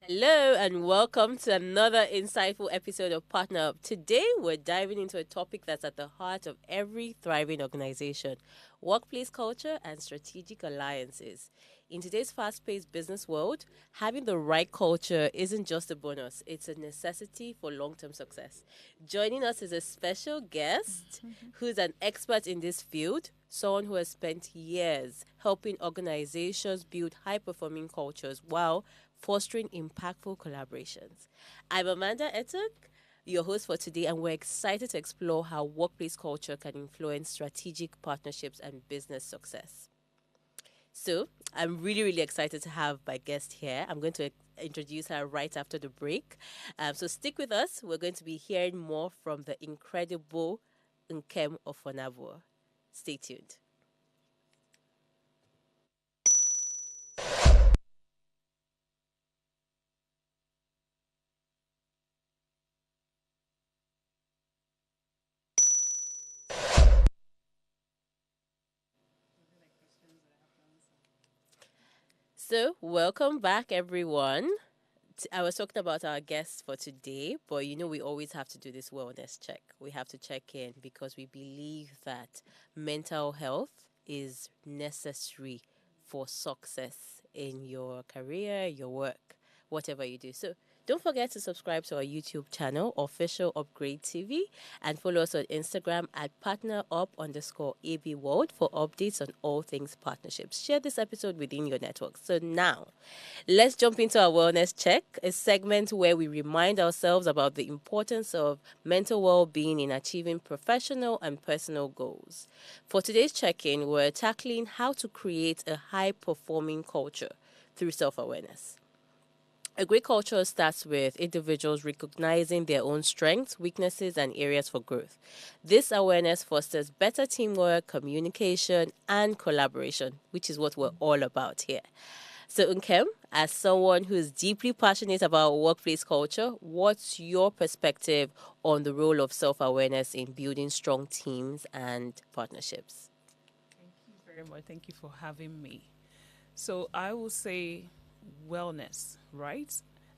Hello and welcome to another insightful episode of PartnerUp. Today we're diving into a topic that's at the heart of every thriving organization: workplace culture and strategic alliances. In today's fast paced business world, having the right culture isn't just a bonus, it's a necessity for long term success. Joining us is a special guest who's an expert in this field, someone who has spent years helping organizations build high performing cultures while fostering impactful collaborations. I'm Amanda Etuk, your host for today, and we're excited to explore how workplace culture can influence strategic partnerships and business success. So, I'm really excited to have my guest here. I'm going to introduce her right after the break. So, stick with us. We're going to be hearing more from the incredible Nkem of Offonabo. Stay tuned. So, welcome back, everyone. I was talking about our guests for today, but we always have to do this wellness check. We have to check in because we believe that mental health is necessary for success in your career, your work, whatever you do. So don't forget to subscribe to our YouTube channel, Official Upgrade TV, and follow us on Instagram at PartnerUp_AB World for updates on all things partnerships. Share this episode within your network. So now, let's jump into our wellness check, a segment where we remind ourselves about the importance of mental well being in achieving professional and personal goals. For today's check in, we're tackling how to create a high performing culture through self awareness. A great culture starts with individuals recognizing their own strengths, weaknesses, and areas for growth. This awareness fosters better teamwork, communication, and collaboration, which is what we're all about here. So, Nkem, as someone who is deeply passionate about workplace culture, what's your perspective on the role of self awareness in building strong teams and partnerships? Thank you very much. Thank you for having me. So I will say wellness, right?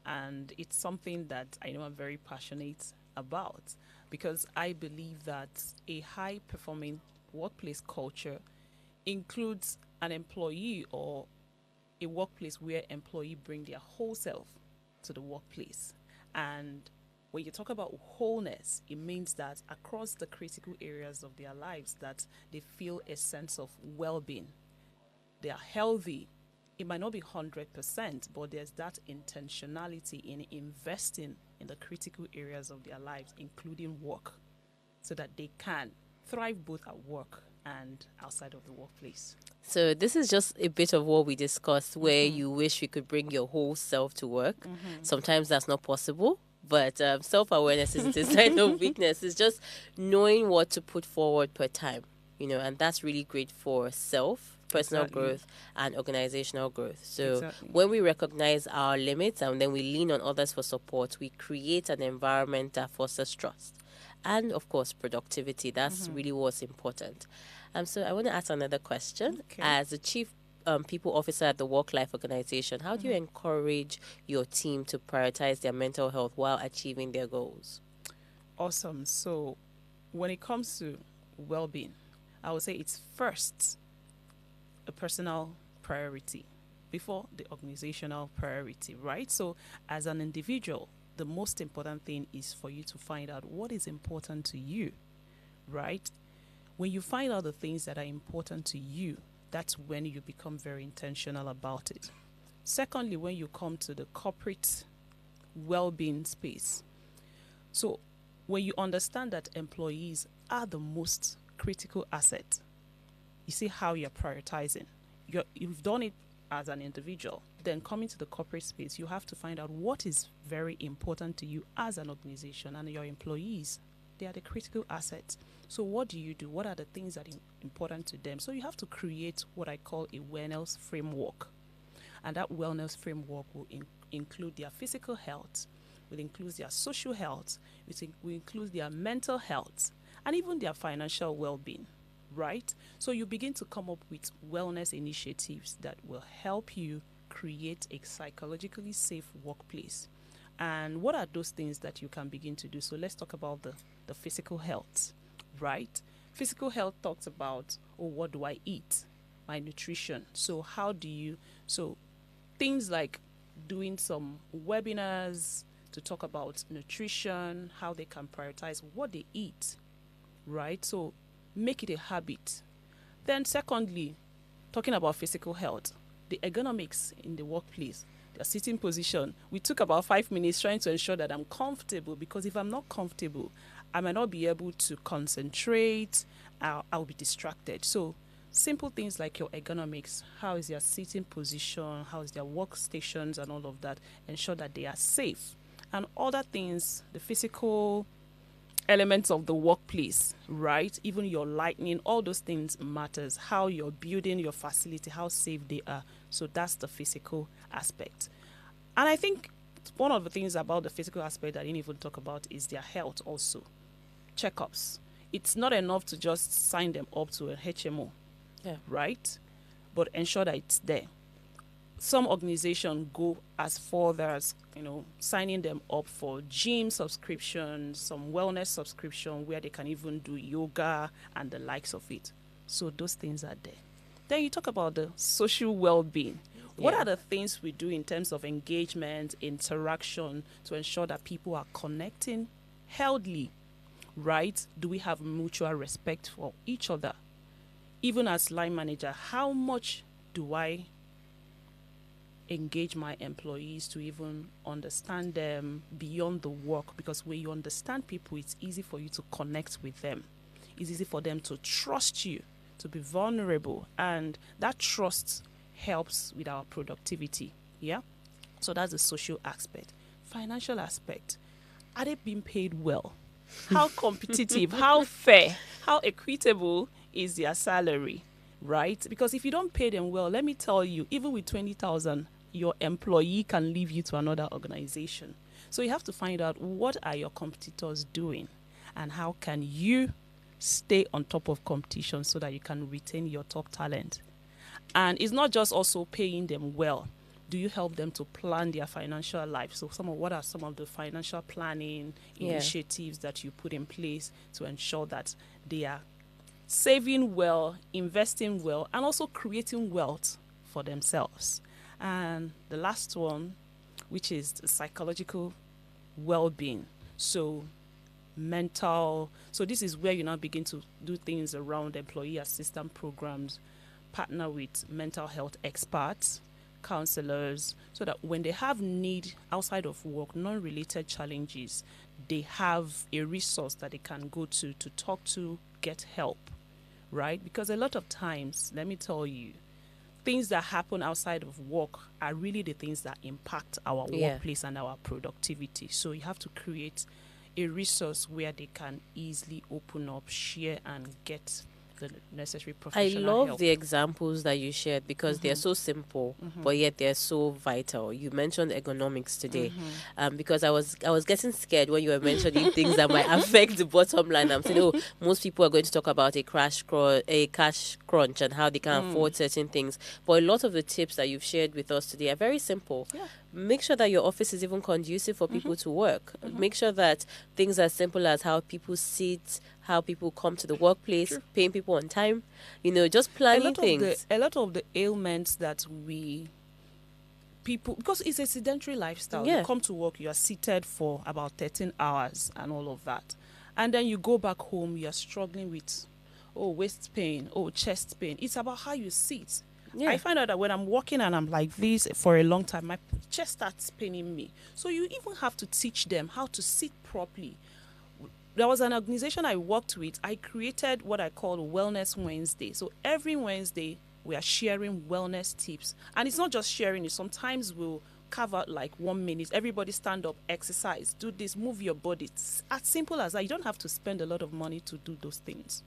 And it's something that I know I'm very passionate about because I believe that a high performing workplace culture includes an employee or a workplace where employee bring their whole self to the workplace. And when you talk about wholeness, it means that across the critical areas of their lives that they feel a sense of well-being. They are healthy. It might not be 100%, but there's that intentionality in investing in the critical areas of their lives, including work, so that they can thrive both at work and outside of the workplace. So, this is just a bit of what we discussed where you wish you could bring your whole self to work. Sometimes that's not possible. But self awareness isn't a sign of weakness. It's just knowing what to put forward per time, and that's really great for self, personal Exactly. growth, and organizational growth. So Exactly. when we recognize our limits and then we lean on others for support, we create an environment that fosters trust and, of course, productivity. That's really what's important. So I want to ask another question. Okay. As a chief people officer at the Work Life Organization, how do you encourage your team to prioritize their mental health while achieving their goals? Awesome. So, when it comes to well being, I would say it's first a personal priority before the organizational priority, right? So, as an individual, the most important thing is for you to find out what is important to you, right? When you find out the things that are important to you, that's when you become very intentional about it. Secondly, when you come to the corporate well being space, so when you understand that employees are the most critical asset, you see how you're prioritizing. You've done it as an individual. Then coming to the corporate space, you have to find out what is very important to you as an organization and your employees. They are the critical assets. So what do you do? What are the things that are important to them? So you have to create what I call a wellness framework. And that wellness framework will include their physical health, will include their social health, will include their mental health, and even their financial well-being, right? So you begin to come up with wellness initiatives that will help you create a psychologically safe workplace. And what are those things that you can begin to do? So let's talk about the physical health, right? Physical health talks about, oh, what do I eat? My nutrition. So how do you, so things like doing some webinars to talk about nutrition, how they can prioritize what they eat, right? So make it a habit. Then secondly, talking about physical health, the ergonomics in the workplace, the sitting position. We took about 5 minutes trying to ensure that I'm comfortable, because if I'm not comfortable, I might not be able to concentrate. I'll be distracted. So simple things like your ergonomics, how is your sitting position, how is their workstations and all of that, ensure that they are safe. And other things, the physical elements of the workplace, right? Even your lighting, all those things matters. How you're building your facility, how safe they are. So that's the physical aspect. And I think one of the things about the physical aspect that I didn't even talk about is their health also. Checkups. It's not enough to just sign them up to a HMO, Yeah. right? But ensure that it's there. Some organizations go as further as, signing them up for gym subscriptions, some wellness subscription where they can even do yoga and the likes of it. So those things are there. Then you talk about the social well-being. What Yeah. are the things we do in terms of engagement, interaction to ensure that people are connecting healthily, right? Do we have mutual respect for each other? Even as line manager, how much do I engage my employees to even understand them beyond the work? Because when you understand people, it's easy for you to connect with them. It's easy for them to trust you, to be vulnerable, and that trust helps with our productivity. Yeah. So that's the social aspect. Financial aspect. Are they being paid well? How competitive, how fair, how equitable is their salary, right? Because if you don't pay them well, let me tell you, even with 20,000, your employee can leave you to another organization. So you have to find out what are your competitors doing and how can you stay on top of competition so that you can retain your top talent. And it's not just also paying them well. Do you help them to plan their financial life? So what are some of the financial planning initiatives that you put in place to ensure that they are saving well, investing well, and also creating wealth for themselves? And the last one, which is the psychological well-being. So mental, so this is where you now begin to do things around employee assistance programs, partner with mental health experts, counselors, so that when they have need outside of work, non-related challenges, they have a resource that they can go to talk to, get help, right? Because a lot of times, let me tell you, things that happen outside of work are really the things that impact our workplace and our productivity. So you have to create a resource where they can easily open up, share, and get the necessary I professional love help. the examples that you shared because they're so simple, but yet they're so vital. You mentioned ergonomics today, because I was getting scared when you were mentioning things that might affect the bottom line. I'm saying, oh, most people are going to talk about a cash crunch and how they can afford certain things. But a lot of the tips that you've shared with us today are very simple. Yeah. Make sure that your office is even conducive for people to work. Make sure that things as simple as how people sit, how people come to the workplace, True. paying people on time, just a planning lot of the things. a lot of the ailments that we people, because it's a sedentary lifestyle. Yeah. You come to work, you are seated for about 13 hours and all of that, and then you go back home, you are struggling with waist pain, chest pain. It's about how you sit. Yeah. I find out that when I'm walking and I'm like this for a long time, my chest starts paining me. So you even have to teach them how to sit properly. There was an organization I worked with. I created what I call Wellness Wednesday. So every Wednesday, we are sharing wellness tips. And it's not just sharing it. Sometimes we'll carve out like 1 minute. Everybody stand up, exercise, do this, move your body. It's as simple as that. You don't have to spend a lot of money to do those things.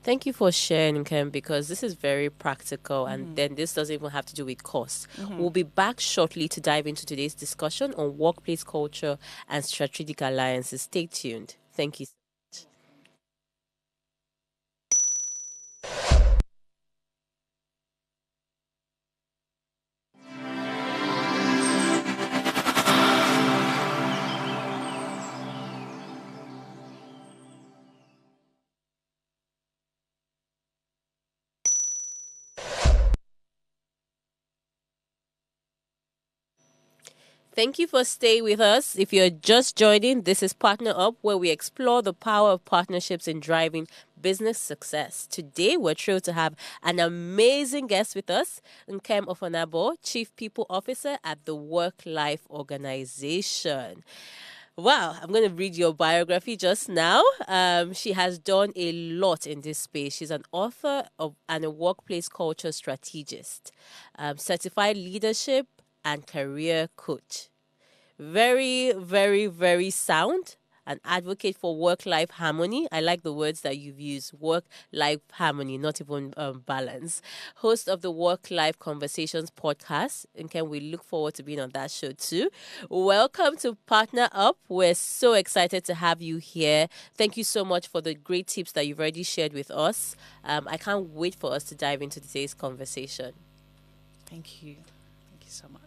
Thank you for sharing, Nkem, because this is very practical, and then this doesn't even have to do with cost. We'll be back shortly to dive into today's discussion on workplace culture and strategic alliances. Stay tuned. Thank you. Thank you for staying with us. If you're just joining, this is Partner Up, where we explore the power of partnerships in driving business success. Today, we're thrilled to have an amazing guest with us, Nkem Offonabo, Chief People Officer at the Work Life Organization. Wow, I'm going to read your biography just now. She has done a lot in this space. She's an author of and a workplace culture strategist, certified leadership and career coach. Very, very, very sound. An advocate for work life harmony. I like the words that you've used work life harmony, not even balance. Host of the Work Life Conversations podcast. And can we look forward to being on that show too? Welcome to Partner Up. We're so excited to have you here. Thank you so much for the great tips that you've already shared with us. I can't wait for us to dive into today's conversation. Thank you. Thank you so much.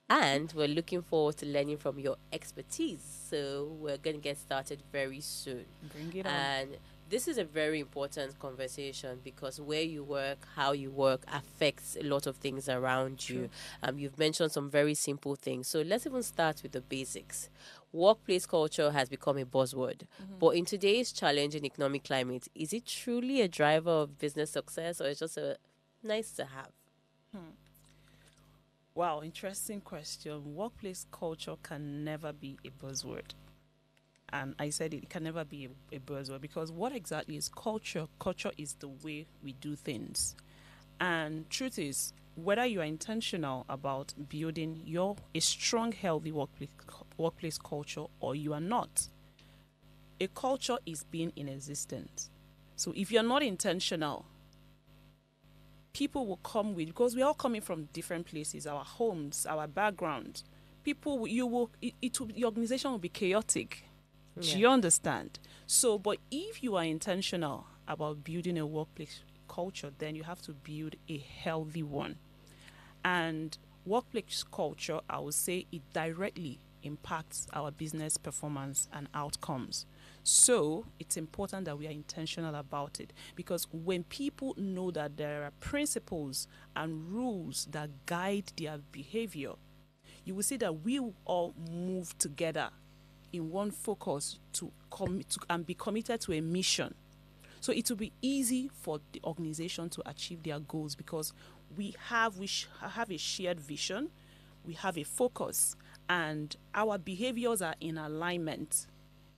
And we're looking forward to learning from your expertise. So we're going to get started very soon. Bring it on. And this is a very important conversation because where you work, how you work affects a lot of things around you. You've mentioned some very simple things. So let's even start with the basics. Workplace culture has become a buzzword. But in today's challenging economic climate, is it truly a driver of business success or is it just a nice to have? Wow, interesting question. Workplace culture can never be a buzzword. And I said it can never be a buzzword because what exactly is culture? Culture is the way we do things. And truth is, whether you are intentional about building a strong, healthy workplace culture or you are not, a culture is being in existence. So if you're not intentional, people will come with, because we're all coming from different places, our homes, our background. People, your organization will be chaotic. Yeah. Do you understand? So, but if you are intentional about building a workplace culture, then you have to build a healthy one. And workplace culture, I would say it directly impacts our business performance and outcomes. So it's important that we are intentional about it because when people know that there are principles and rules that guide their behavior, you will see that we will all move together in one focus to and be committed to a mission. So it will be easy for the organization to achieve their goals because we have a shared vision, we have a focus, and our behaviors are in alignment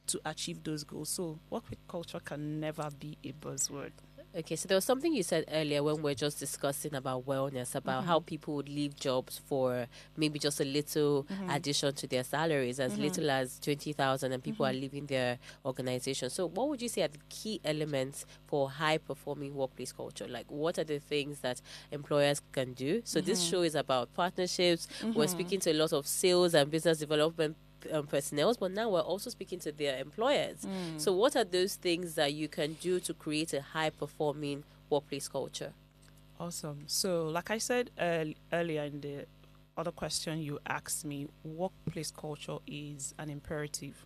to achieve those goals. So workplace culture can never be a buzzword. Okay, so there was something you said earlier when we are just discussing about wellness, about how people would leave jobs for maybe just a little addition to their salaries, as little as 20,000, and people are leaving their organization. So what would you say are the key elements for high-performing workplace culture? Like, what are the things that employers can do? So this show is about partnerships. We're speaking to a lot of sales and business development personnel, but now we're also speaking to their employers. So what are those things that you can do to create a high-performing workplace culture? Awesome. So like I said earlier in the other question you asked me, workplace culture is an imperative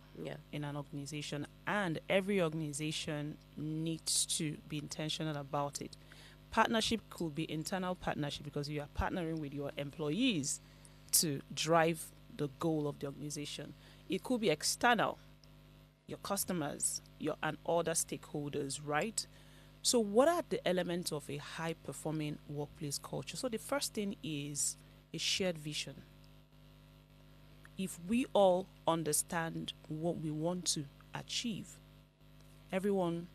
in an organization, and every organization needs to be intentional about it. Partnership could be internal partnership because you are partnering with your employees to drive the goal of the organization. It could be external, your customers, and other stakeholders, right? So what are the elements of a high-performing workplace culture? So the first thing is a shared vision. If we all understand what we want to achieve, everyone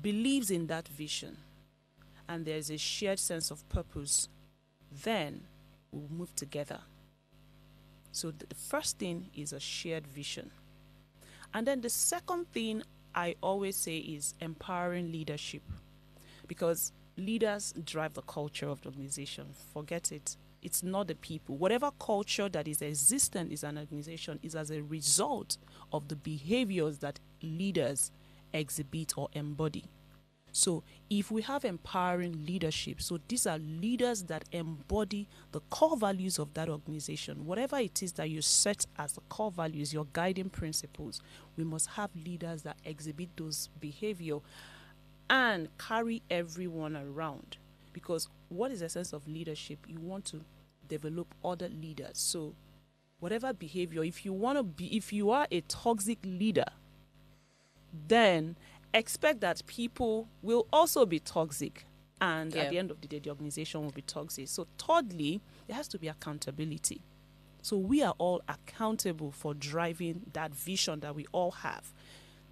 believes in that vision, and there's a shared sense of purpose, then we'll move together. So the first thing is a shared vision. And then the second thing I always say is empowering leadership, because leaders drive the culture of the organization. Forget it. It's not the people. Whatever culture that is existent is an organization is as a result of the behaviors that leaders exhibit or embody. So if we have empowering leadership, so these are leaders that embody the core values of that organization. Whatever it is that you set as the core values, your guiding principles, we must have leaders that exhibit those behavior and carry everyone around. Because what is the sense of leadership? You want to develop other leaders. So whatever behavior, if you are a toxic leader, then expect that people will also be toxic. And at Yeah. the end of the day, the organization will be toxic. So thirdly, there has to be accountability. So we are all accountable for driving that vision that we all have.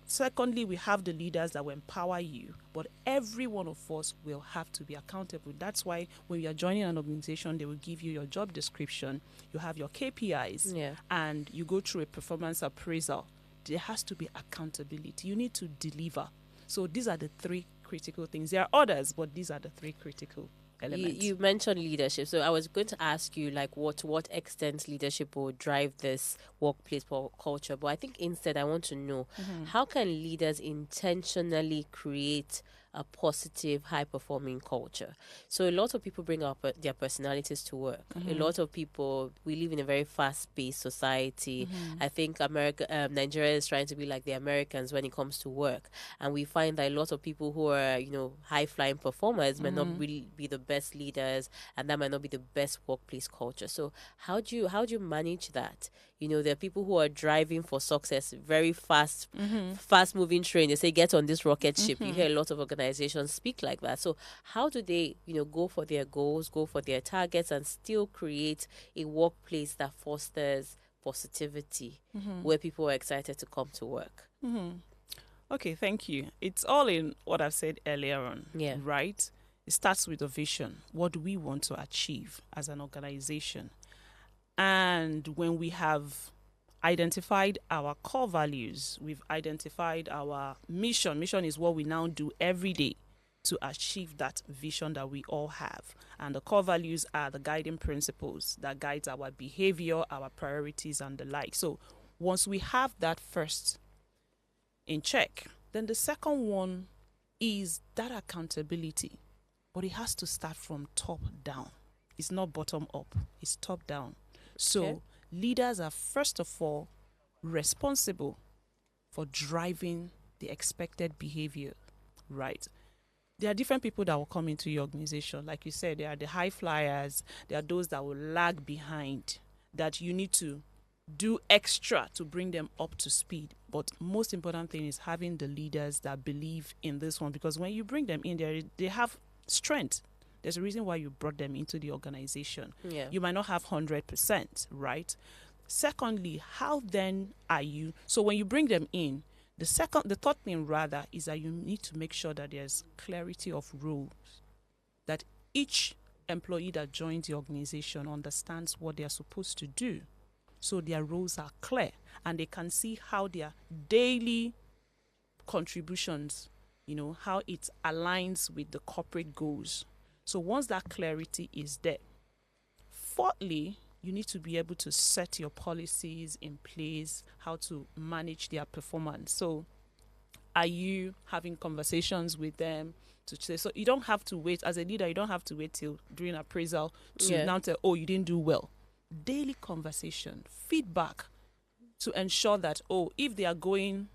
Secondly, we have the leaders that will empower you, but every one of us will have to be accountable. That's why when you are joining an organization, they will give you your job description, you have your KPIs, Yeah. and you go through a performance appraisal. There has to be accountability. You need to deliver. So these are the three critical things. There are others, but these are the three critical elements. You mentioned leadership, so I was going to ask you, like, to what extent leadership will drive this workplace culture. But I think instead, I want to know, how can leaders intentionally create a positive, high-performing culture? So a lot of people bring up their personalities to work. A lot of people, we live in a very fast-paced society. I think Nigeria is trying to be like the Americans when it comes to work, and we find that a lot of people who are, high-flying performers may not really be the best leaders, and that might not be the best workplace culture. So how do you manage that? There are people who are driving for success, very fast moving train. They say, get on this rocket ship. You hear a lot of organizations speak like that. So how do they, go for their goals, go for their targets, and still create a workplace that fosters positivity, where people are excited to come to work? Okay, thank you. It's all in what I've said earlier on, Yeah. right? It starts with a vision. What do we want to achieve as an organization? And when we have identified our core values, we've identified our mission. Mission is what we now do every day to achieve that vision that we all have. And the core values are the guiding principles that guides our behavior, our priorities, and the like. So once we have that first in check, then the second one is that accountability. But it has to start from top down. It's not bottom up, it's top down. So leaders are first of all responsible for driving the expected behavior, right? There are different people that will come into your organization. Like you said, there are the high flyers, there are those that will lag behind, that you need to do extra to bring them up to speed. But most important thing is having the leaders that believe in this one, because when you bring them in there, they have strength. There's a reason why you brought them into the organization. Yeah. You might not have 100%, right? Secondly, how then are you? So when you bring them in, the third thing rather is that you need to make sure that there's clarity of rules, that each employee that joins the organization understands what they are supposed to do. So their roles are clear and they can see how their daily contributions, how it aligns with the corporate goals. So once that clarity is there, fourthly, you need to be able to set your policies in place, how to manage their performance. So are you having conversations with them to say, so you don't have to wait, as a leader, you don't have to wait till during appraisal to now tell, oh, you didn't do well. Daily conversation, feedback to ensure that, if they are going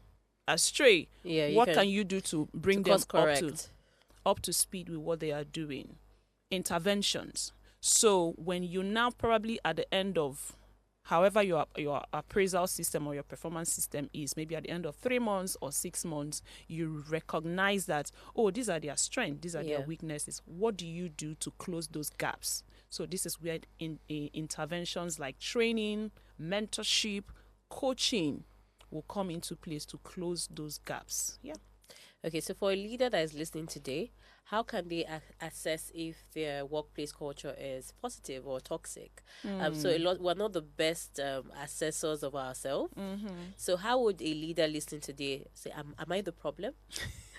astray, what can you do to bring them up to speed with what they are doing? Interventions. So when you now probably at the end of however your appraisal system or your performance system is, maybe at the end of 3 months or 6 months, you recognize that, these are their strengths, these are their weaknesses. What do you do to close those gaps? So this is where interventions like training, mentorship, coaching will come into place to close those gaps. Yeah. Okay, so for a leader that is listening today, how can they assess if their workplace culture is positive or toxic? We're not the best assessors of ourselves. So how would a leader listening today say, am I the problem?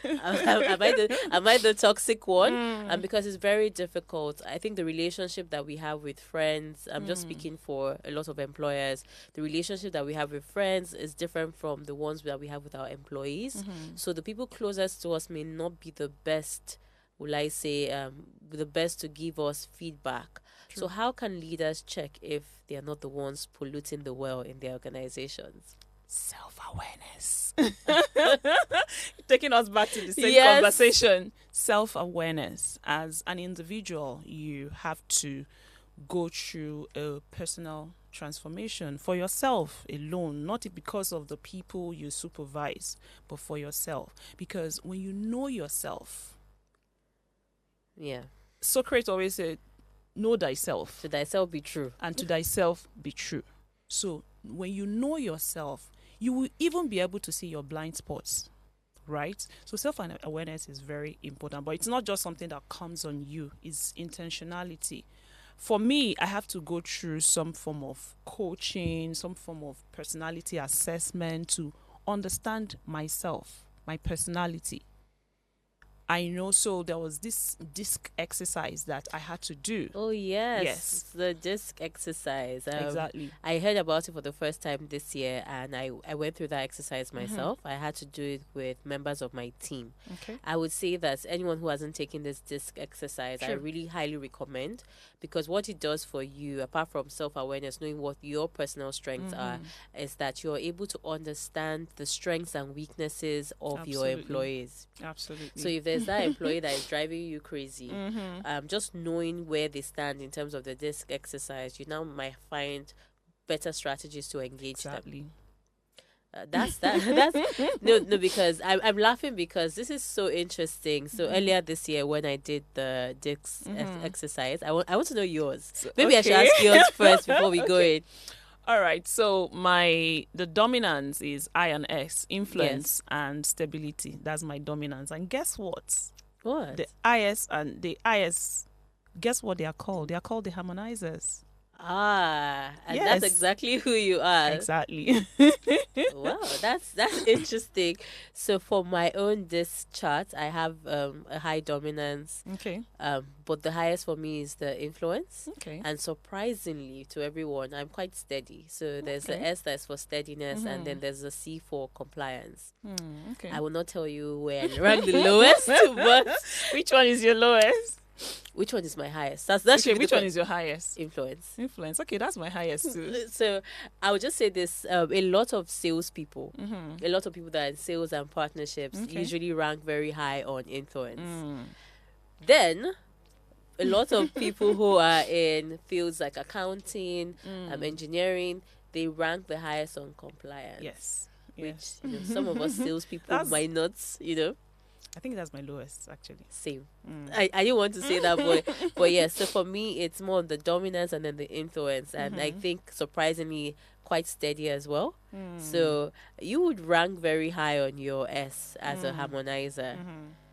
am I the toxic one? And because it's very difficult, I think the relationship that we have with friends, I'm just speaking for a lot of employers, the relationship that we have with friends is different from the ones that we have with our employees. So the people closest to us may not be the best, will I say, the best to give us feedback. True. So how can leaders check if they are not the ones polluting the well in their organizations? Self-awareness. Taking us back to the same conversation. Self-awareness. As an individual, you have to go through a personal transformation for yourself alone, not because of the people you supervise, but for yourself. Because when you know yourself, Yeah. Socrates always said, know thyself, To thyself be true. and to thyself be true. So when you know yourself, you will even be able to see your blind spots, right? So self-awareness is very important, but it's not just something that comes on you, it's intentionality. For me, I have to go through some form of coaching, some form of personality assessment to understand myself, my personality. I know, so there was this disc exercise that I had to do. Oh, yes. Yes. The disc exercise. Exactly. I heard about it for the first time this year, and I went through that exercise myself. I had to do it with members of my team. Okay. I would say that anyone who hasn't taken this disc exercise, I Sure. really highly recommend, because what it does for you, apart from self-awareness, knowing what your personal strengths are, is that you're able to understand the strengths and weaknesses of your Absolutely. employees. Absolutely. So if there's that employee that is driving you crazy, just knowing where they stand in terms of the disc exercise, you now might find better strategies to engage them. Exactly. That's no, because I'm laughing because this is so interesting. So earlier this year when I did the disc exercise, I want to know yours. Maybe I should okay. ask yours first before we go in. All right. So the dominance is I and S, influence and stability. That's my dominance. And guess what? What? The IS and the IS, guess what they are called? They are called the harmonizers. And Yes. that's exactly who you are. Exactly. Wow, that's interesting. So for my own disc chart, I have a high dominance. Okay. But the highest for me is the influence. Okay. And surprisingly to everyone, I'm quite steady. So there's the Okay. S that's for steadiness, and then there's the C for compliance. Okay. I will not tell you where I rank the lowest, but Which one is your lowest? which one is my highest? That Okay, should be which the one is your highest? influence. Influence. Okay, that's my highest too. So I would just say this: a lot of salespeople, a lot of people that are in sales and partnerships Okay. usually rank very high on influence. Then a lot of people who are in fields like accounting, engineering, they rank the highest on compliance. Yes. Which Yes. some of us salespeople That's- might not, I think that's my lowest actually. same. I didn't want to say that, but yeah. So for me, it's more the dominance and then the influence, and I think surprisingly quite steady as well. So you would rank very high on your S as a harmonizer.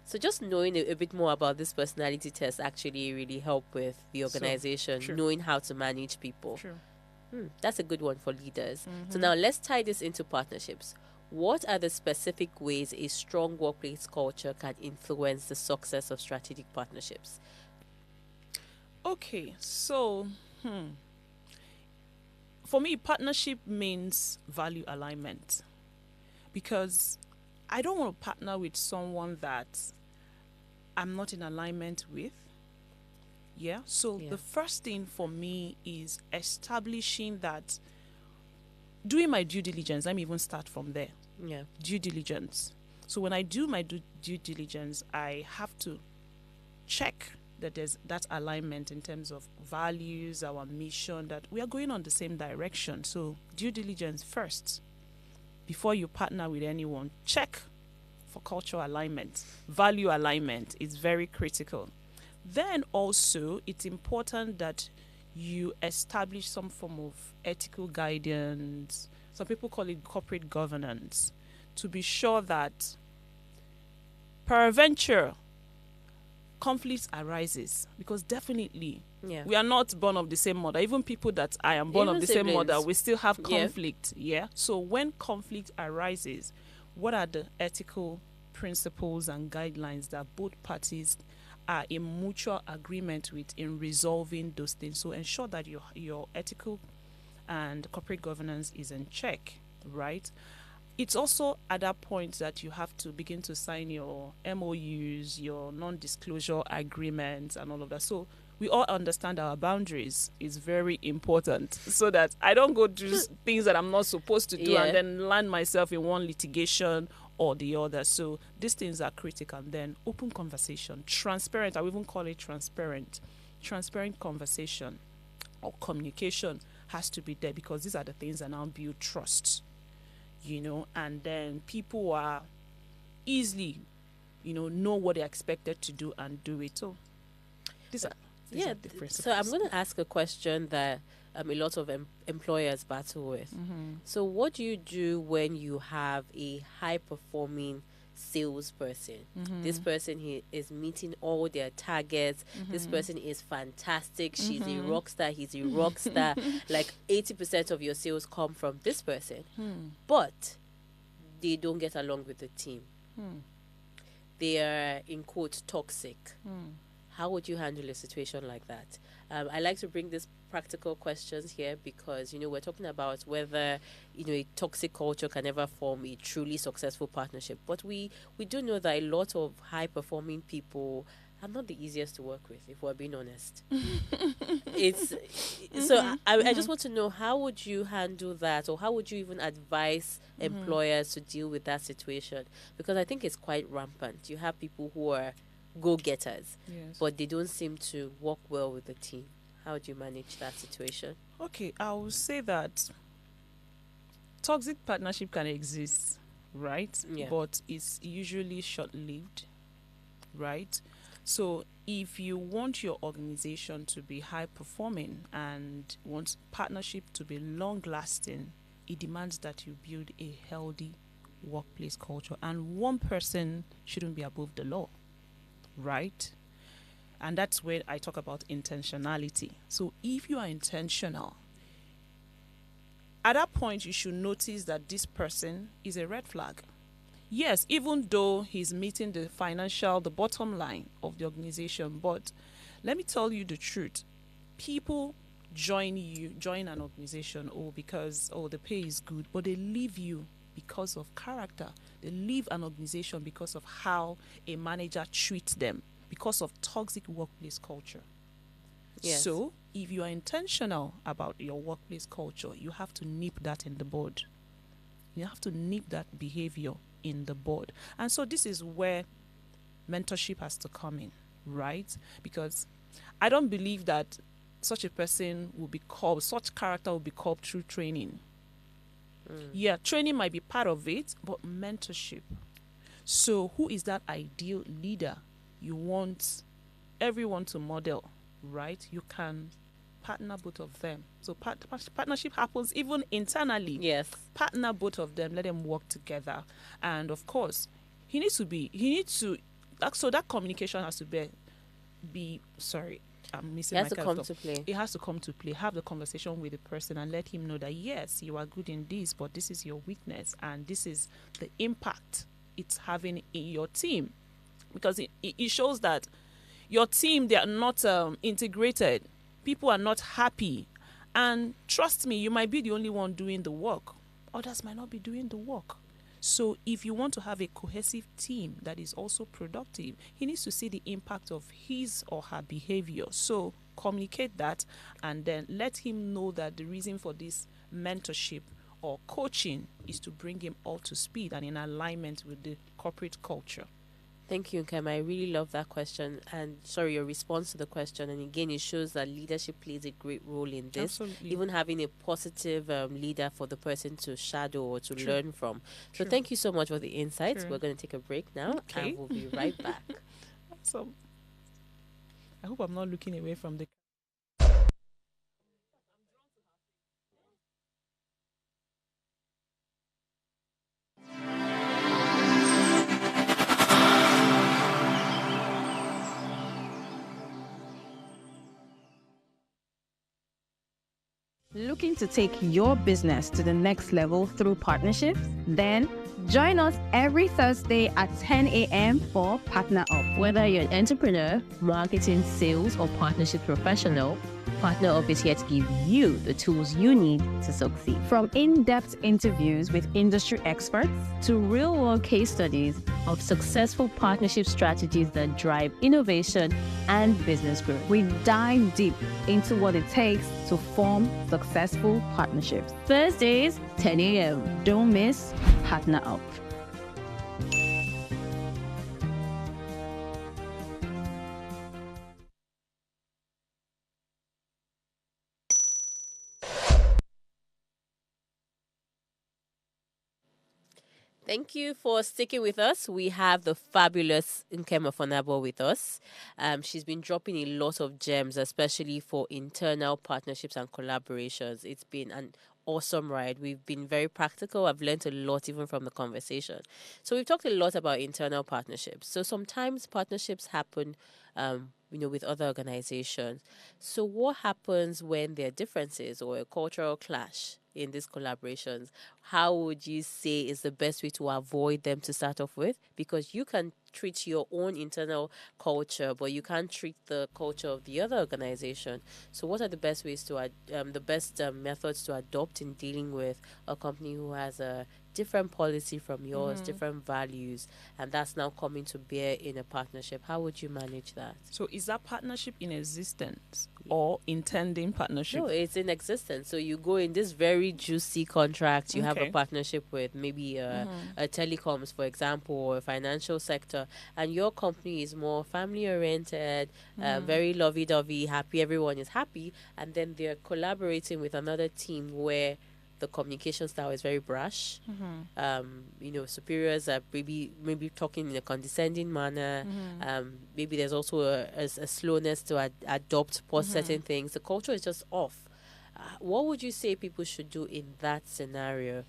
So just knowing a bit more about this personality test actually really help with the organization, true. knowing how to manage people. True. That's a good one for leaders. So now let's tie this into partnerships. What are the specific ways a strong workplace culture can influence the success of strategic partnerships? Okay, so for me, partnership means value alignment, because I don't want to partner with someone that I'm not in alignment with. Yeah. So Yeah. the first thing for me is establishing that, doing my due diligence. Let me even start from there. Yeah. Due diligence. So when I do my due diligence, I have to check that there's that alignment in terms of values, our mission, that we are going on the same direction. So due diligence first. Before you partner with anyone, check for cultural alignment. Value alignment is very critical. Then also, it's important that you establish some form of ethical guidance. Some people call it corporate governance, to be sure that peradventure conflicts arises, because definitely Yeah. we are not born of the same mother. Even people that I am born Even of the same mother, siblings. we still have Yeah. conflict. Yeah. So when conflict arises, what are the ethical principles and guidelines that both parties are in mutual agreement with in resolving those things? So ensure that your ethical and corporate governance is in check, right? It's also at that point that you have to begin to sign your MOUs, your non-disclosure agreements and all of that. So we all understand our boundaries is very important, so that I don't go do things that I'm not supposed to do Yeah. and then land myself in one litigation or the other. So these things are critical. And then open conversation, transparent. I would even call it transparent conversation or communication has to be there, because these are the things that now build trust, and then people are easily, know what they're expected to do and do it. So these are Yeah, the principles. so I'm going to ask a question that a lot of employers battle with. So, what do you do when you have a high performing salesperson? This person he is meeting all their targets. This person is fantastic. She's a rock star. He's a rock star. Like 80% of your sales come from this person, but they don't get along with the team. They are, in quotes, toxic. How would you handle a situation like that? I like to bring these practical questions here because, we're talking about whether, a toxic culture can ever form a truly successful partnership. But we do know that a lot of high-performing people are not the easiest to work with, if we're being honest. I just want to know, how would you handle that, or how would you even advise employers to deal with that situation? Because I think it's quite rampant. You have people who are go-getters, Yes. but they don't seem to work well with the team. How do you manage that situation? Okay, I will say that toxic partnership can exist, right? Yeah. But it's usually short-lived, right? So if you want your organization to be high-performing and want partnership to be long-lasting, it demands that you build a healthy workplace culture, and one person shouldn't be above the law, right? And that's where I talk about intentionality. So if you are intentional, at that point you should notice that this person is a red flag. Yes, even though he's meeting the bottom line of the organization, but let me tell you the truth. People join an organization because the pay is good, but they leave you because of character. They leave an organization because of how a manager treats them, because of toxic workplace culture. Yes. So if you are intentional about your workplace culture, you have to nip that in the bud. You have to nip that behavior in the bud. And so this is where mentorship has to come in, right? Because I don't believe that such a person such character will be called through training. Yeah, training might be part of it, but mentorship. So who is that ideal leader you want everyone to model, right? You can partner both of them. So partnership happens even internally. Yes. Partner both of them, let them work together. And of course, so that communication has to I'm missing It my has to kind of come thought. to play. It has to come to play. Have the conversation with the person and let him know that yes, you are good in this, but this is your weakness and this is the impact it's having in your team. Because it shows that your team, they are not integrated. People are not happy. And trust me, you might be the only one doing the work. Others might not be doing the work. So if you want to have a cohesive team that is also productive, he needs to see the impact of his or her behavior. So communicate that and then let him know that the reason for this mentorship or coaching is to bring him all to speed and in alignment with the corporate culture. Thank you, Nkem. I really love that question and your response to the question. And again, it shows that leadership plays a great role in this. Absolutely. Even having a positive leader for the person to shadow or to True. learn from. So True. thank you so much for the insights. True. We're going to take a break now and we'll be right back. So I hope I'm not looking away from the Looking to take your business to the next level through partnerships? Then join us every Thursday at 10 a.m. for PartnerUp. Whether you're an entrepreneur, marketing, sales, or partnership professional, PartnerUp is here to give you the tools you need to succeed. From in-depth interviews with industry experts to real-world case studies of successful partnership strategies that drive innovation and business growth. we dive deep into what it takes to form successful partnerships. Thursdays, 10 a.m. Don't miss PartnerUp. Thank you for sticking with us. We have the fabulous Nkem Offonabo with us. She's been dropping a lot of gems, especially for internal partnerships and collaborations. It's been an awesome ride. We've been very practical. I've learned a lot even from the conversation. So we've talked a lot about internal partnerships. So sometimes partnerships happen, with other organizations. So what happens when there are differences or a cultural clash in these collaborations? How would you say is the best way to avoid them to start off with? Because you can treat your own internal culture, but you can't treat the culture of the other organization. So, what are the best ways to the best methods to adopt in dealing with a company who has a different policy from yours, different values, and that's now coming to bear in a partnership? How would you manage that? So is that partnership in existence or intending partnership? No, it's in existence. So you go in this very juicy contract. You have a Okay. partnership with maybe a telecoms, for example, or a financial sector, and your company is more family oriented, very lovey dovey, happy. Everyone is happy, and then they're collaborating with another team where the communication style is very brash. Superiors are maybe talking in a condescending manner. Maybe there's also a slowness to adopt certain things. The culture is just off. What would you say people should do in that scenario,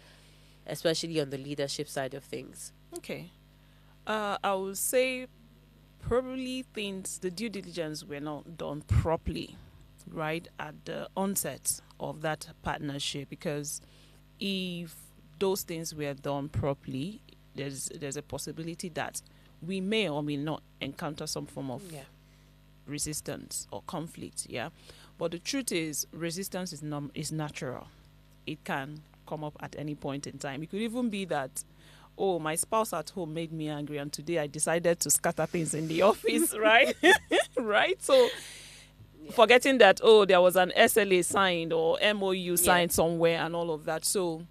especially on the leadership side of things? Okay. I would say probably the due diligence were not done properly, right, at the onset of that partnership, because if those things were done properly, there's a possibility that we may or may not encounter some form of resistance or conflict. Yeah, but the truth is, resistance is natural. It can come up at any point in time. It could even be that, oh, my spouse at home made me angry, and today I decided to scatter things in the office, right? Right. So forgetting that, oh, there was an SLA signed or MOU signed somewhere and all of that. So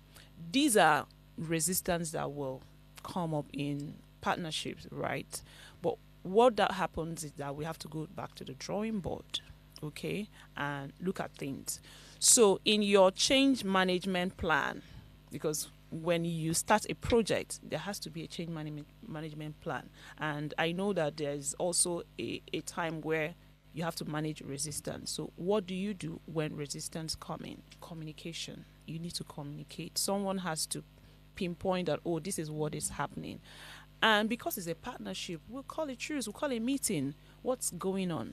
these are resistance that will come up in partnerships, right? But what that happens is that we have to go back to the drawing board, okay, and look at things. So in your change management plan, because when you start a project, there has to be a change management plan. And I know that there's also a time where you have to manage resistance. So what do you do when resistance come in? Communication. You need to communicate. Someone has to pinpoint that, oh, this is what is happening. And because it's a partnership, we'll call it truce, we'll call a meeting. What's going on?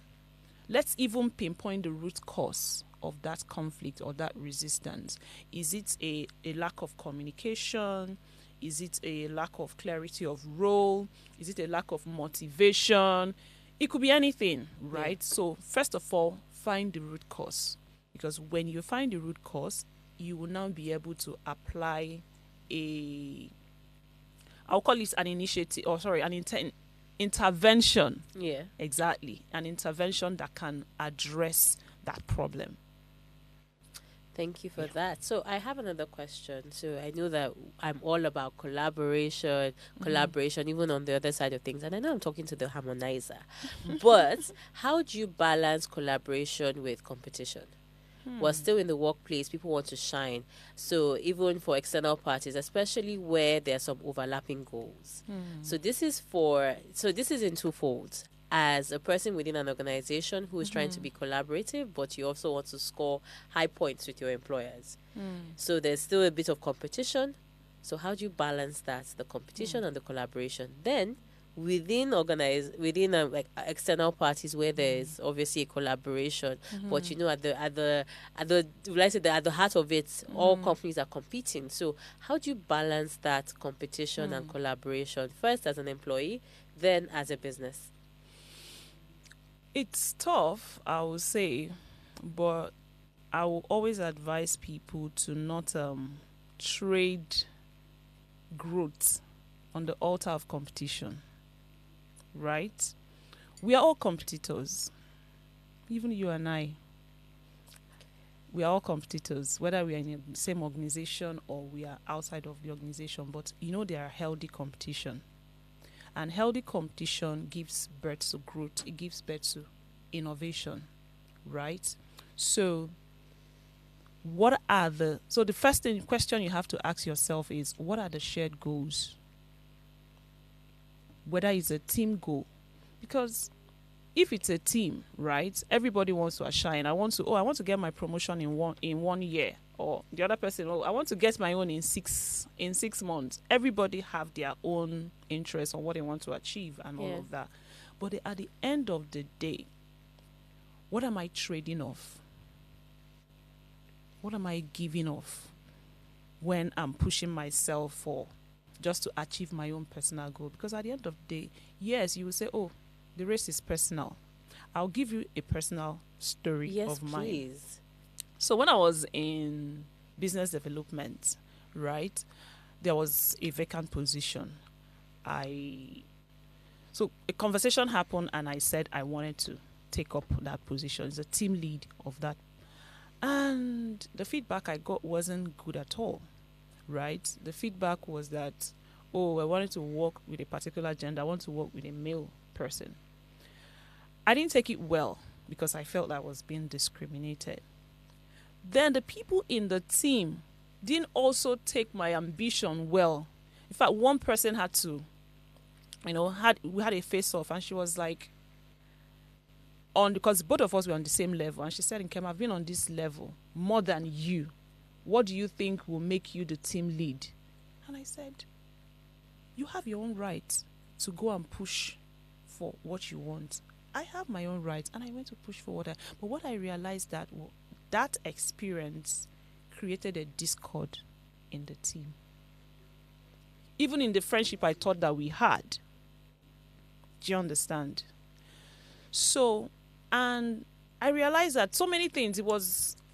Let's even pinpoint the root cause of that conflict or that resistance. Is it a lack of communication? Is it a lack of clarity of role? Is it a lack of motivation? It could be anything, right? Yeah. So first of all, find the root cause. Because when you find the root cause, you will now be able to apply I'll call it an initiative, an intervention. Yeah. Exactly. An intervention that can address that problem. Thank you for that. So I have another question. So I know that I'm all about collaboration, even on the other side of things. And I know I'm talking to the harmonizer. But how do you balance collaboration with competition? We're still in the workplace. People want to shine. So even for external parties, especially where there are some overlapping goals. So this is in two folds. As a person within an organization who is trying to be collaborative, but you also want to score high points with your employers. So there's still a bit of competition. So how do you balance that, the competition and the collaboration? Then within external parties where there's obviously a collaboration, but at the heart of it, all companies are competing. So how do you balance that competition and collaboration, first as an employee, then as a business? It's tough, I would say, but I will always advise people to not trade growth on the altar of competition, right? We are all competitors, even you and I. We are all competitors, whether we are in the same organization or we are outside of the organization, but there are healthy competition. And healthy competition gives birth to growth. It gives birth to innovation, right? So the first question you have to ask yourself is, what are the shared goals whether it's a team goal. Because if it's a team, right, everybody wants to shine. I want to get my promotion in 1 year, or the other person, I want to get my own in 6 months. Everybody have their own interest on what they want to achieve and all of that. But at the end of the day, what am I trading off? What am I giving off when I'm pushing myself for just to achieve my own personal goal? Because at the end of the day, yes, you will say, oh, the race is personal. I'll give you a personal story of mine. Yes, please. So when I was in business development, right, there was a vacant position. So a conversation happened and I said I wanted to take up that position. It's a team lead of that. And the feedback I got wasn't good at all, right? The feedback was that, oh, I wanted to work with a particular gender. I want to work with a male person. I didn't take it well because I felt I was being discriminated. Then the people in the team didn't also take my ambition well. In fact, one person had to, we had a face-off, and she was like, because both of us were on the same level, and she said, Nkem, I've been on this level more than you. What do you think will make you the team lead? And I said, you have your own right to go and push for what you want. I have my own rights, and I went to push for but what I realized that experience created a discord in the team. Even in the friendship I thought that we had. Do you understand? So, and I realized that so many things,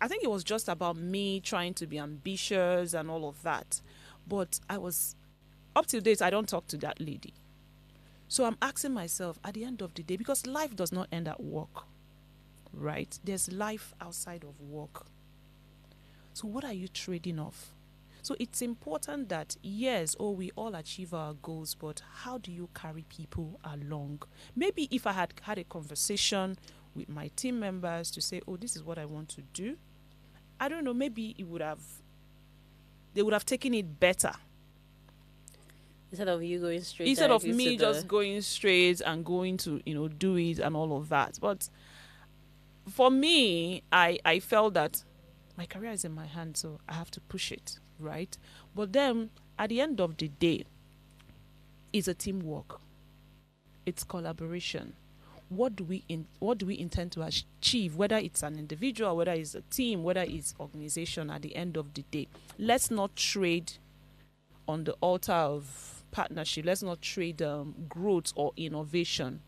I think it was just about me trying to be ambitious and all of that. But up to date, I don't talk to that lady. So I'm asking myself at the end of the day, because life does not end at work, right? There's life outside of work. So what are you trading off? So it's important that, yes, we all achieve our goals, but how do you carry people along? Maybe if I had had a conversation with my team members to say, oh, this is what I want to do, I don't know, maybe they would have taken it better. Instead of you going straight. Instead of me just going straight and going to, do it and all of that. But for me, I felt that my career is in my hands, so I have to push it, right? But then at the end of the day, it's a teamwork. It's collaboration. What do we intend to achieve, whether it's an individual, whether it's a team, whether it's organization at the end of the day? Let's not trade on the altar of partnership. Let's not trade growth or innovation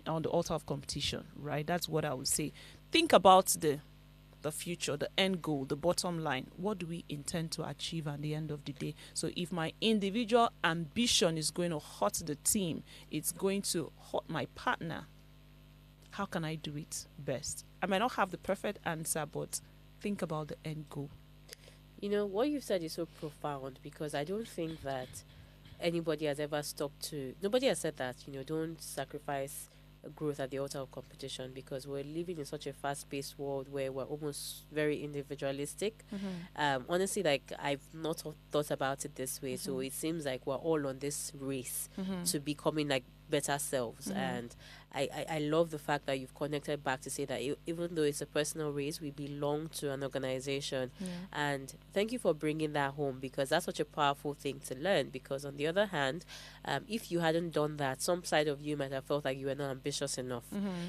on the altar of competition, right? That's what I would say. Think about the future, the end goal, the bottom line. What do we intend to achieve at the end of the day? So if my individual ambition is going to hurt the team, it's going to hurt my partner, how can I do it best? I might not have the perfect answer, but think about the end goal. What you've said is so profound, because I don't think that anybody has ever nobody has said that, don't sacrifice growth at the altar of competition, because we're living in such a fast-paced world where we're almost very individualistic. Honestly, like, I've not thought about it this way. So it seems like we're all on this race to becoming like better selves. And I love the fact that you've connected back to say that even though it's a personal race, we belong to an organization. And thank you for bringing that home, because that's such a powerful thing to learn. Because on the other hand, if you hadn't done that, some side of you might have felt like you were not ambitious enough.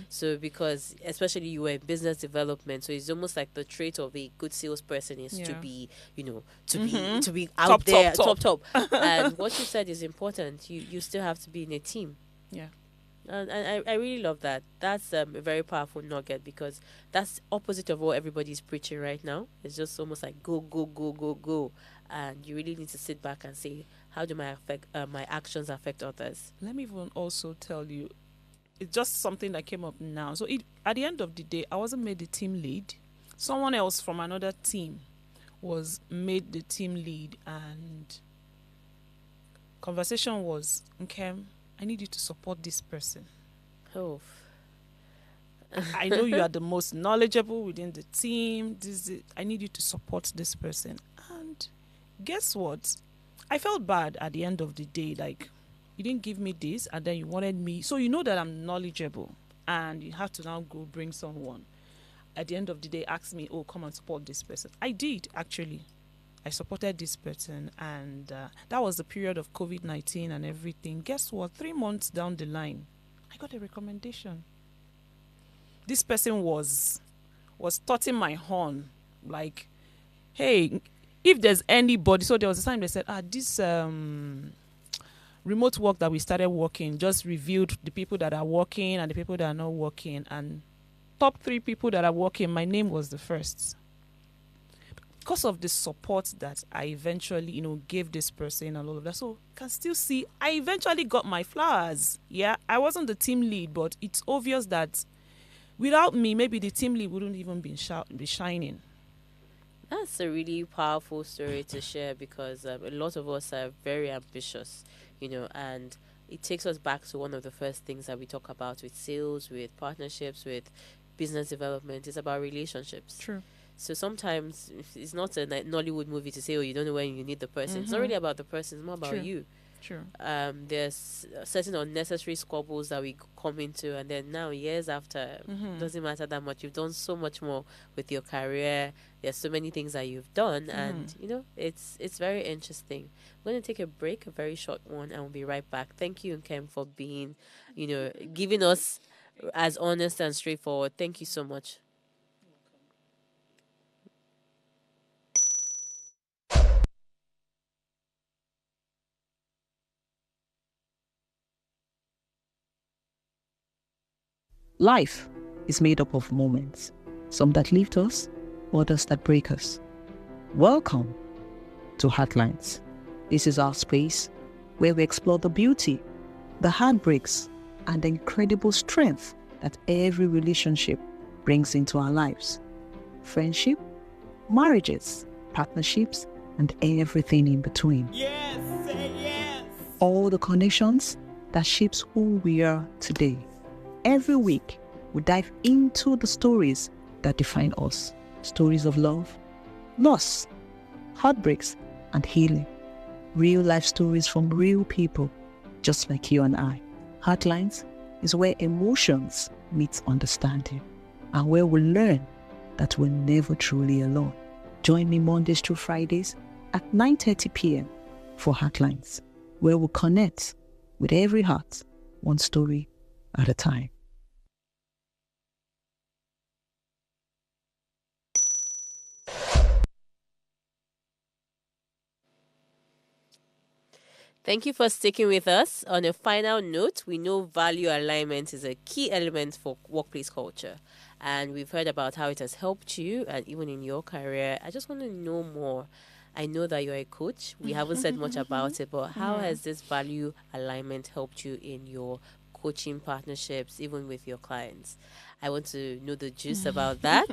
So because especially you were in business development, so it's almost like the trait of a good salesperson is to be, to be out there, top. And what you said is important. You still have to be in a team. Yeah. And I really love that. That's a very powerful nugget, because that's opposite of what everybody's preaching right now. It's just almost like go, go, go, go, go. And you really need to sit back and say, how do my actions affect others? Let me even also tell you, it's just something that came up now. So at the end of the day, I wasn't made the team lead. Someone else from another team was made the team lead, and conversation was, Nkem, I need you to support this person. Oh. I know you are the most knowledgeable within the team. I need you to support this person. And guess what? I felt bad at the end of the day. Like, you didn't give me this, and then you wanted me. So you know that I'm knowledgeable, and you have to now go bring someone. At the end of the day, ask me, oh, come and support this person. I did, actually. I supported this person, and that was the period of COVID-19 and everything. Guess what? 3 months down the line, I got a recommendation. This person was tutting my horn, like, hey, if there's anybody. So there was a time they said, this remote work that we started working just reviewed the people that are working and the people that are not working, and top 3 people that are working, my name was the first. Because of the support that I eventually, gave this person and all of that. So can still see I eventually got my flowers. Yeah, I wasn't the team lead, but it's obvious that without me, maybe the team lead wouldn't even be shining. That's a really powerful story to share, because a lot of us are very ambitious, and it takes us back to one of the first things that we talk about with sales, with partnerships, with business development. It's about relationships. True. So sometimes it's not a Nollywood movie to say, oh, you don't know when you need the person. It's not really about the person. It's more about True. you. True. There's certain unnecessary squabbles that we come into, and then now, years after, doesn't matter that much. You've done so much more with your career. There's so many things that you've done, and it's very interesting. We're going to take a break, a very short one, and we'll be right back. Thank you, Nkem, for being, giving us as honest and straightforward. Thank you so much. Life is made up of moments, some that lift us, others that break us. Welcome to Heartlines. This is our space where we explore the beauty, the heartbreaks, and the incredible strength that every relationship brings into our lives. Friendship, marriages, partnerships, and everything in between. Yes, say yes. All the connections that shapes who we are today. Every week, we dive into the stories that define us. Stories of love, loss, heartbreaks, and healing. Real life stories from real people, just like you and I. Heartlines is where emotions meet understanding, and where we learn that we're never truly alone. Join me Mondays through Fridays at 9:30 p.m. for Heartlines, where we connect with every heart, one story at a time. Thank you for sticking with us. On a final note, we know value alignment is a key element for workplace culture. And we've heard about how it has helped you and even in your career. I just want to know more. I know that you're a coach. We haven't said much about it, but how has this value alignment helped you in your coaching partnerships, even with your clients? I want to know the juice about that.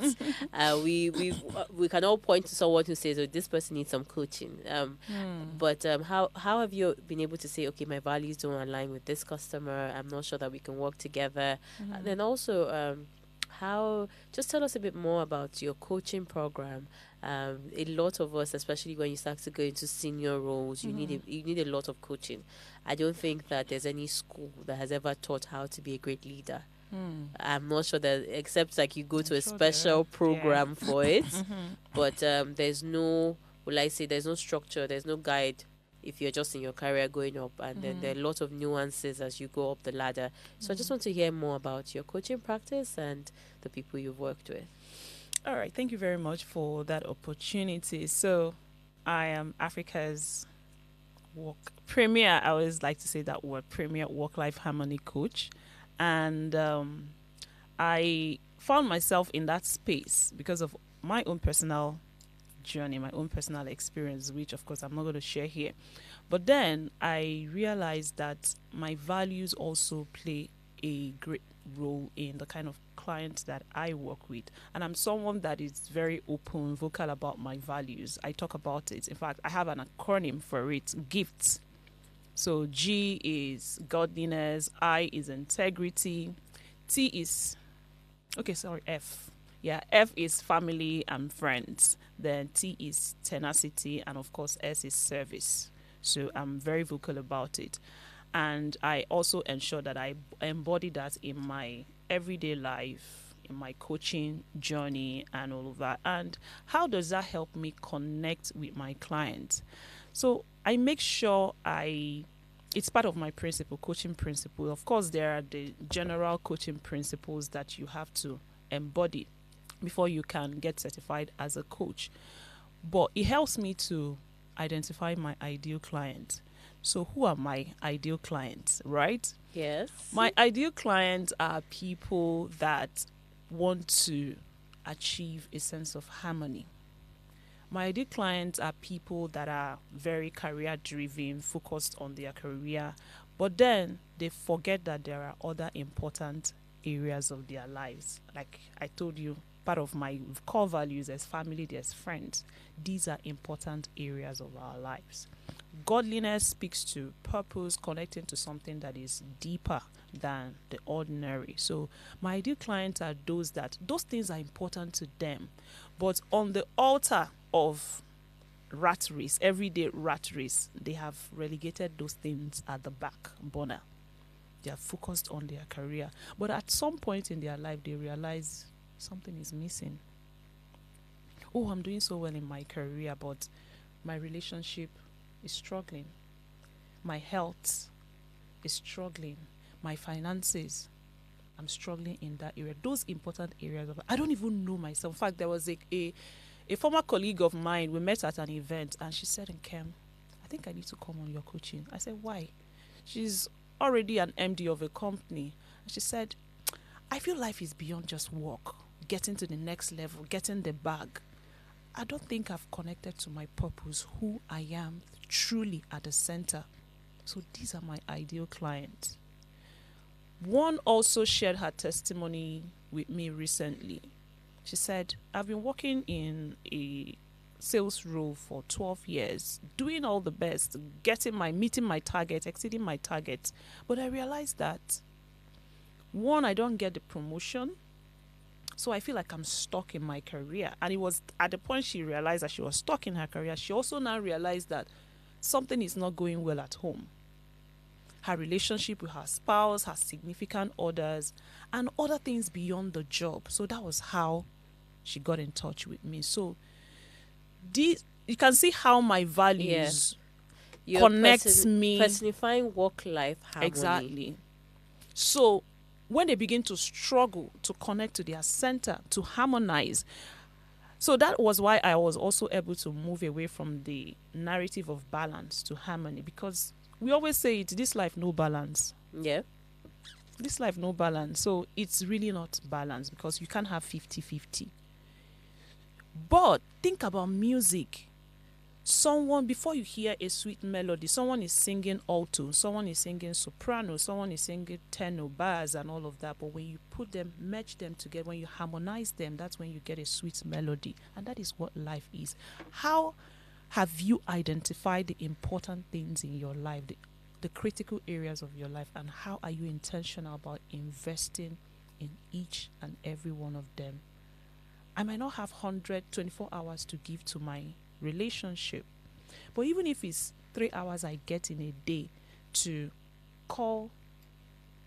We can all point to someone who says, "Oh, this person needs some coaching." But how have you been able to say, "Okay, my values don't align with this customer. I'm not sure that we can work together." And then also, just tell us a bit more about your coaching program. A lot of us, especially when you start to go into senior roles, you need a lot of coaching. I don't think that there's any school that has ever taught how to be a great leader. I'm not sure that, except like you go to a special program for it, but there's no, there's no structure, there's no guide if you're just in your career going up, and then there are a lot of nuances as you go up the ladder. So I just want to hear more about your coaching practice and the people you've worked with. All right, thank you very much for that opportunity. So I am Africa's premier, I always like to say that word, premier work-life harmony coach. And I found myself in that space because of my own personal journey, my own personal experience, which of course I'm not going to share here. But then I realized that my values also play a great role in the kind of clients that I work with. And I'm someone that is very open, vocal about my values. I talk about it. In fact, I have an acronym for it, GIFTS. So G is godliness, I is integrity, T is, F. Yeah, F is family and friends. Then T is tenacity, and of course S is service. So I'm very vocal about it. And I also ensure that I embody that in my everyday life, in my coaching journey, and all of that. And how does that help me connect with my clients? So I make sure it's part of my coaching principle. Of course, there are the general coaching principles that you have to embody before you can get certified as a coach. But it helps me to identify my ideal client. So who are my ideal clients, right? Yes. My ideal clients are people that want to achieve a sense of harmony. My ideal clients are people that are very career driven, focused on their career, but then they forget that there are other important areas of their lives. Like I told you, part of my core values, there's family, there's friends. These are important areas of our lives. Godliness speaks to purpose, connecting to something that is deeper than the ordinary. So my ideal clients are those things are important to them, but on the altar of rat race, everyday rat race, they have relegated those things at the back burner. They are focused on their career, but at some point in their life they realize something is missing. Oh, I'm doing so well in my career, but my relationship is struggling. My health is struggling. My finances, I'm struggling in that area. Those important areas of I don't even know myself. In fact, there was a former colleague of mine. We met at an event, and she said, "Nkem, I think I need to come on your coaching." I said, "Why?" She's already an MD of a company. And she said, "I feel life is beyond just work, getting to the next level, getting the bag. I don't think I've connected to my purpose, who I am truly at the center." So these are my ideal clients. One also shared her testimony with me recently. She said, "I've been working in a sales role for 12 years, doing all the best, meeting my target, exceeding my target. But I realized that, one, I don't get the promotion. So I feel like I'm stuck in my career." And it was at the point she realized that she was stuck in her career, she also now realized that something is not going well at home. Her relationship with her spouse, her significant others, and other things beyond the job. So that was how she got in touch with me. So you can see how my values connects me. Personifying work-life harmony. Exactly. So when they begin to struggle to connect to their center, to harmonize. So that was why I was also able to move away from the narrative of balance to harmony, because we always say this life, no balance. Yeah. This life, no balance. So it's really not balanced, because you can't have 50-50. But think about music. Before you hear a sweet melody, someone is singing alto, someone is singing soprano, someone is singing tenor, bass, and all of that. But when you merge them together, when you harmonize them, that's when you get a sweet melody. And that is what life is. How have you identified the important things in your life, the critical areas of your life, and how are you intentional about investing in each and every one of them? I might not have 124 hours to give to my relationship, but even if it's 3 hours I get in a day to call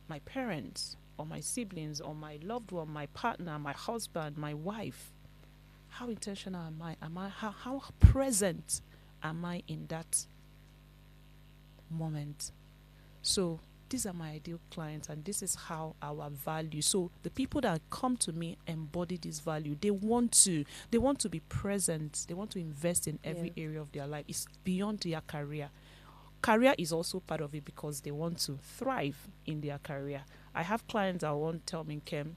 my parents or my siblings or my loved one, my partner, my husband, my wife, how intentional am I how present am I in that moment? So these are my ideal clients, and this is how our value. So the people that come to me embody this value. They want to be present. They want to invest in every area of their life. It's beyond their career. Career is also part of it, because they want to thrive in their career. I have clients that want to tell me, "Nkem,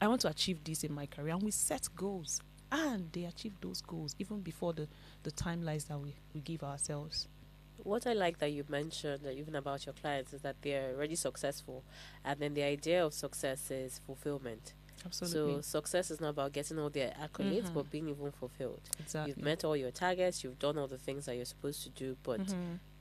I want to achieve this in my career," and we set goals, and they achieve those goals even before the timelines that we give ourselves. What I like that you mentioned, even about your clients, is that they're already successful, and then the idea of success is fulfillment. Absolutely. So success is not about getting all the accolades, but being even fulfilled. Exactly. You've met all your targets, you've done all the things that you're supposed to do, but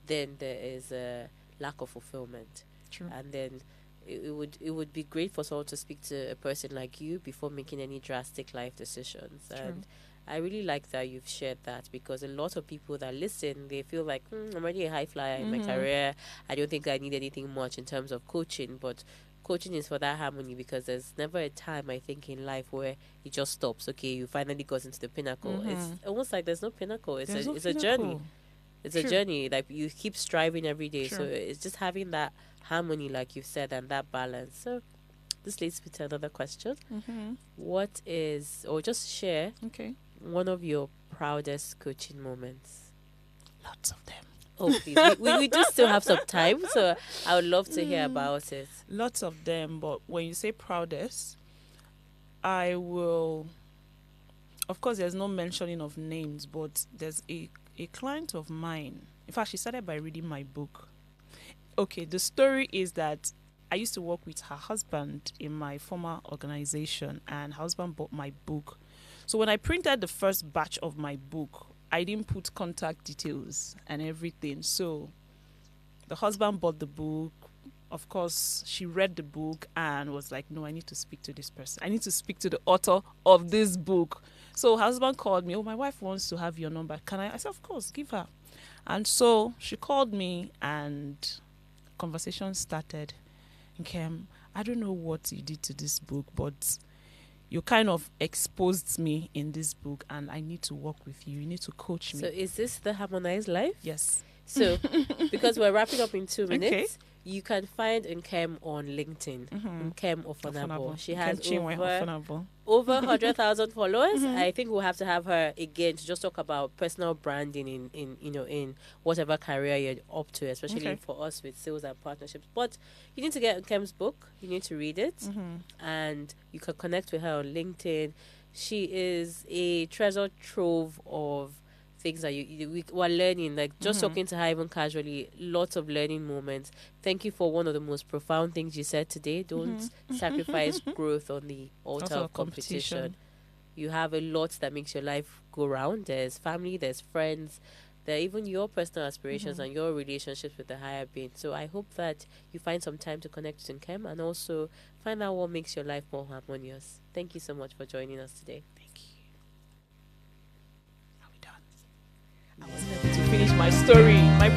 then there is a lack of fulfillment. True. And then it would be great for someone to speak to a person like you before making any drastic life decisions. True. And I really like that you've shared that, because a lot of people that listen, they feel like, I'm already a high flyer in my career. I don't think I need anything much in terms of coaching. But coaching is for that harmony, because there's never a time, I think, in life where it just stops. Okay, you finally got into the pinnacle. It's almost like there's no pinnacle. There's no It's a journey. pinnacle. It's a True. journey. Like, you keep striving every day. So True. it's just having that harmony, like you said, and that balance. So this leads me to another question. What is, or just share Okay. one of your proudest coaching moments? Lots of them. Oh, please. We do still have some time, so I would love to hear about it. Lots of them, but when you say proudest, I will. Of course, there's no mentioning of names, but there's a client of mine. In fact, she started by reading my book. Okay, the story is that I used to work with her husband in my former organization, and her husband bought my book. So when I printed the first batch of my book, I didn't put contact details and everything. So the husband bought the book. Of course, she read the book and was like, no, I need to speak to this person. I need to speak to the author of this book. So her husband called me. Oh, my wife wants to have your number. Can I? I said, of course, give her. And so she called me and conversation started. Nkem, I don't know what you did to this book, but you kind of exposed me in this book, and I need to work with you. You need to coach me. So is this the Harmonized Life? Yes. So, because we're wrapping up in 2 minutes, Okay. you can find Nkem on LinkedIn. Nkem Offonabo. She has over 100,000 followers. I think we'll have to have her again to just talk about personal branding in whatever career you're up to, especially for us with sales and partnerships. But you need to get Nkem's book. You need to read it, and you can connect with her on LinkedIn. She is a treasure trove of things that we're learning, like just talking to her even casually, lots of learning moments. Thank you for one of the most profound things you said today. Don't sacrifice growth on the altar of competition. You have a lot that makes your life go round. There's family, there's friends, there are even your personal aspirations and your relationships with the higher being. So I hope that you find some time to connect with Nkem and also find out what makes your life more harmonious. Thank you so much for joining us today. Thank you. Are we done? I was able to finish my story. My